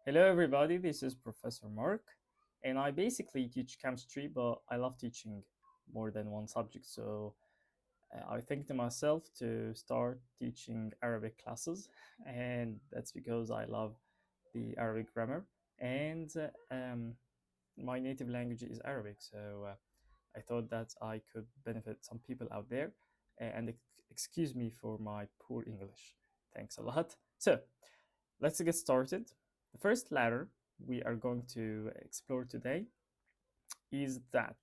Hello, everybody. This is Professor Mark, and I basically teach chemistry, but I love teaching more than one subject. So I think to myself to start teaching Arabic classes, and that's because I love the Arabic grammar, and my native language is Arabic. So I thought that I could benefit some people out there, and excuse me for my poor English. Thanks a lot. So let's get started. The first letter we are going to explore today is that,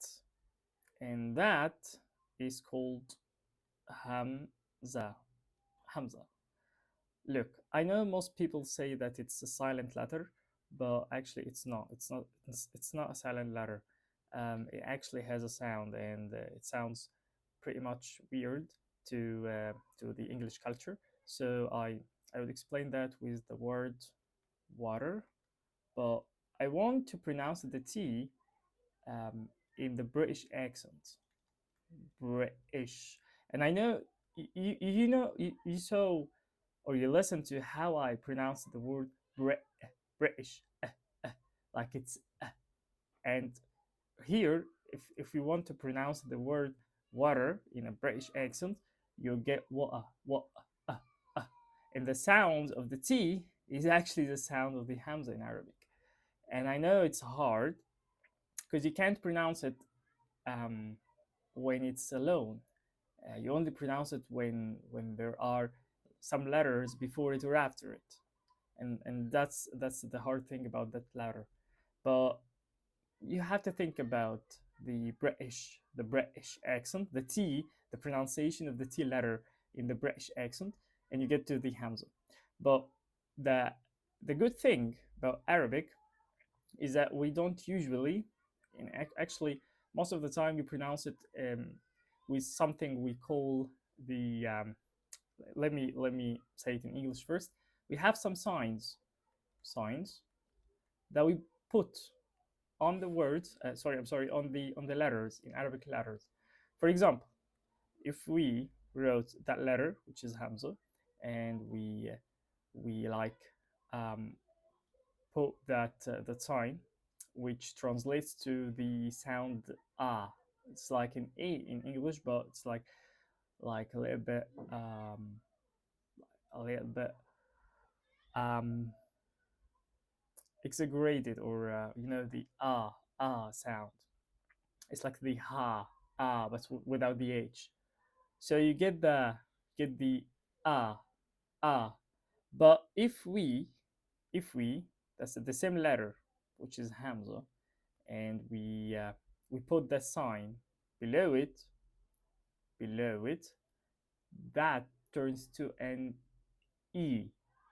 and that is called Hamza. Hamza. Look, I know most people say that it's a silent letter, but actually it's not. It's not a silent letter. It actually has a sound, and it sounds pretty much weird to the English culture. So I would explain that with the word water, but I want to pronounce the T um, in the British accent. British. And I know you saw or you listen to how I pronounce the word British, like it's and here if you want to pronounce the word water in a British accent, you'll get water, uh, uh. And the sound of the T is actually the sound of the Hamza in Arabic. And I know it's hard because you can't pronounce it um, when it's alone. You only pronounce it when there are some letters before it or after it, and that's the hard thing about that letter. But you have to think about the British accent, the T, the pronunciation of the T letter in the British accent, and you get to the Hamza. But the the good thing about Arabic is that we don't usually, and actually, most of the time, we pronounce it with something we call the. Let me say it in English first. We have some signs that we put on the words. I'm sorry, on the letters in Arabic letters. For example, if we wrote that letter, which is Hamza, and we like um, put that sign, which translates to the sound ah. It's like an a in English, but it's like a little bit um, exaggerated, or the sound. It's like the but without the h. So you get the ah ah. But if we that's the same letter, which is Hamza, and we put the sign below it, that turns to an e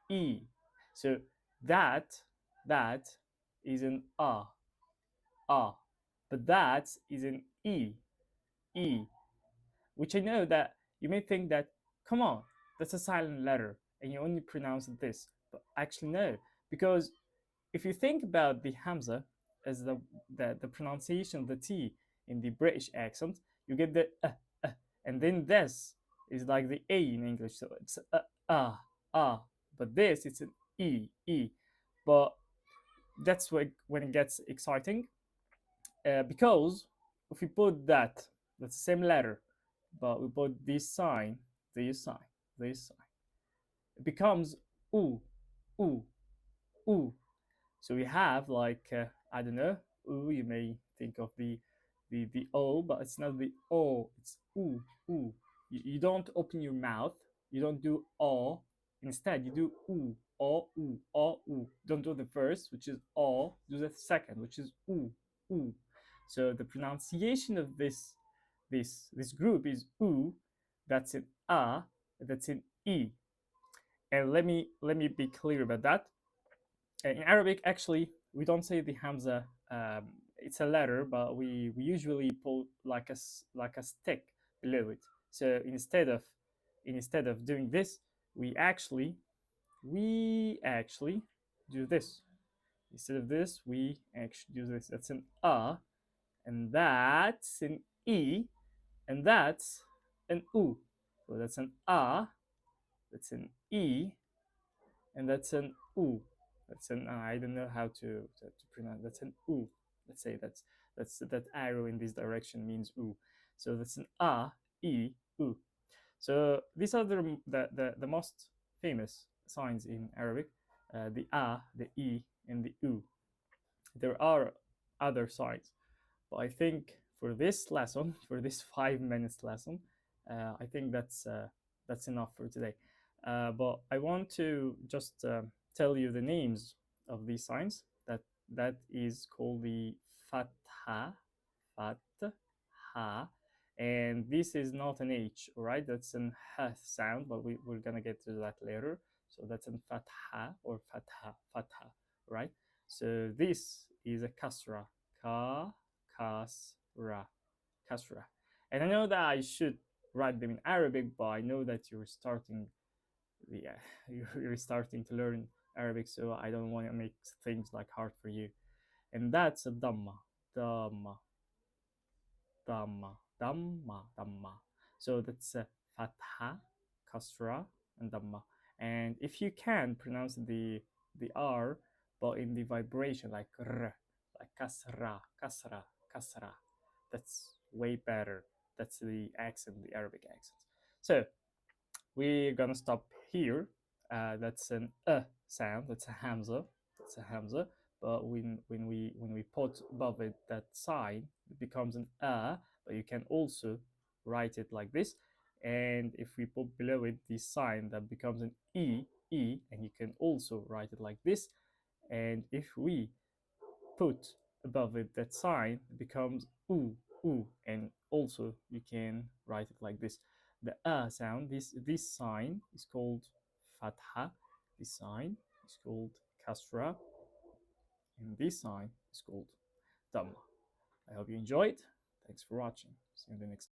e. So that that is an ah, but that is an e, which I know that you may think that, come on, that's a silent letter and you only pronounce this, but actually no, because if you think about the Hamza as the pronunciation of the T in the British accent, you get the and then this is like the A in English, so it's ah, but this it's an e, but that's when it gets exciting, because if we put that's the same letter, but we put this sign, this sign, it becomes ooh, ooh, ooh. So we have like I don't know, ooh. You may think of the o, but it's not the o. It's ooh, ooh. You don't open your mouth. You don't do o. Instead, you do ooh, o, ooh, o, ooh. Don't do the first, which is o. Do the second, which is ooh, ooh. So the pronunciation of this group is ooh. That's an a. That's an e. And let me be clear about that. In Arabic, actually, we don't say the Hamza. It's a letter, but we usually put like a stick below it. So instead of doing this, we actually do this. Instead of this, we actually do this. That's an and that's an e, and that's an u. So that's an that's an e, and that's an u. It's an I don't know how to pronounce. That's an u. Let's say that's that arrow in this direction means u. So that's an a, e, u. So these are the most famous signs in Arabic: the a, the e, and the u. There are other signs, but I think for this lesson, for this 5 minutes lesson, I think that's enough for today. But I want to just tell you the names of these signs. That is called the fatha, fatha, and this is not an H, all right? That's an h sound, but we're gonna get to that later. So that's an fatha or fatha, fatha, right? So this is a kasra, ka, kasra, kasra. And I know that I should write them in Arabic, but I know that yeah, you're starting to learn Arabic, so I don't want to make things like hard for you. And that's a dhamma, dhamma, dhamma, dhamma, dhamma. So that's a fatha, kasra, and dhamma. And if you can pronounce the R, but in the vibration like r, like kasra, kasra, kasra, that's way better. That's the accent, the Arabic accent. So we're gonna stop here. That's an sound. That's a hamza. That's a hamza. But when we put above it that sign, it becomes an But you can also write it like this. And if we put below it the sign, that becomes an e, and you can also write it like this. And if we put above it that sign, it becomes oo, and also you can write it like this. The sound, this sign is called fatha, this sign is called kasra, and this sign is called dhamma. I hope you enjoyed. Thanks for watching. See you in the next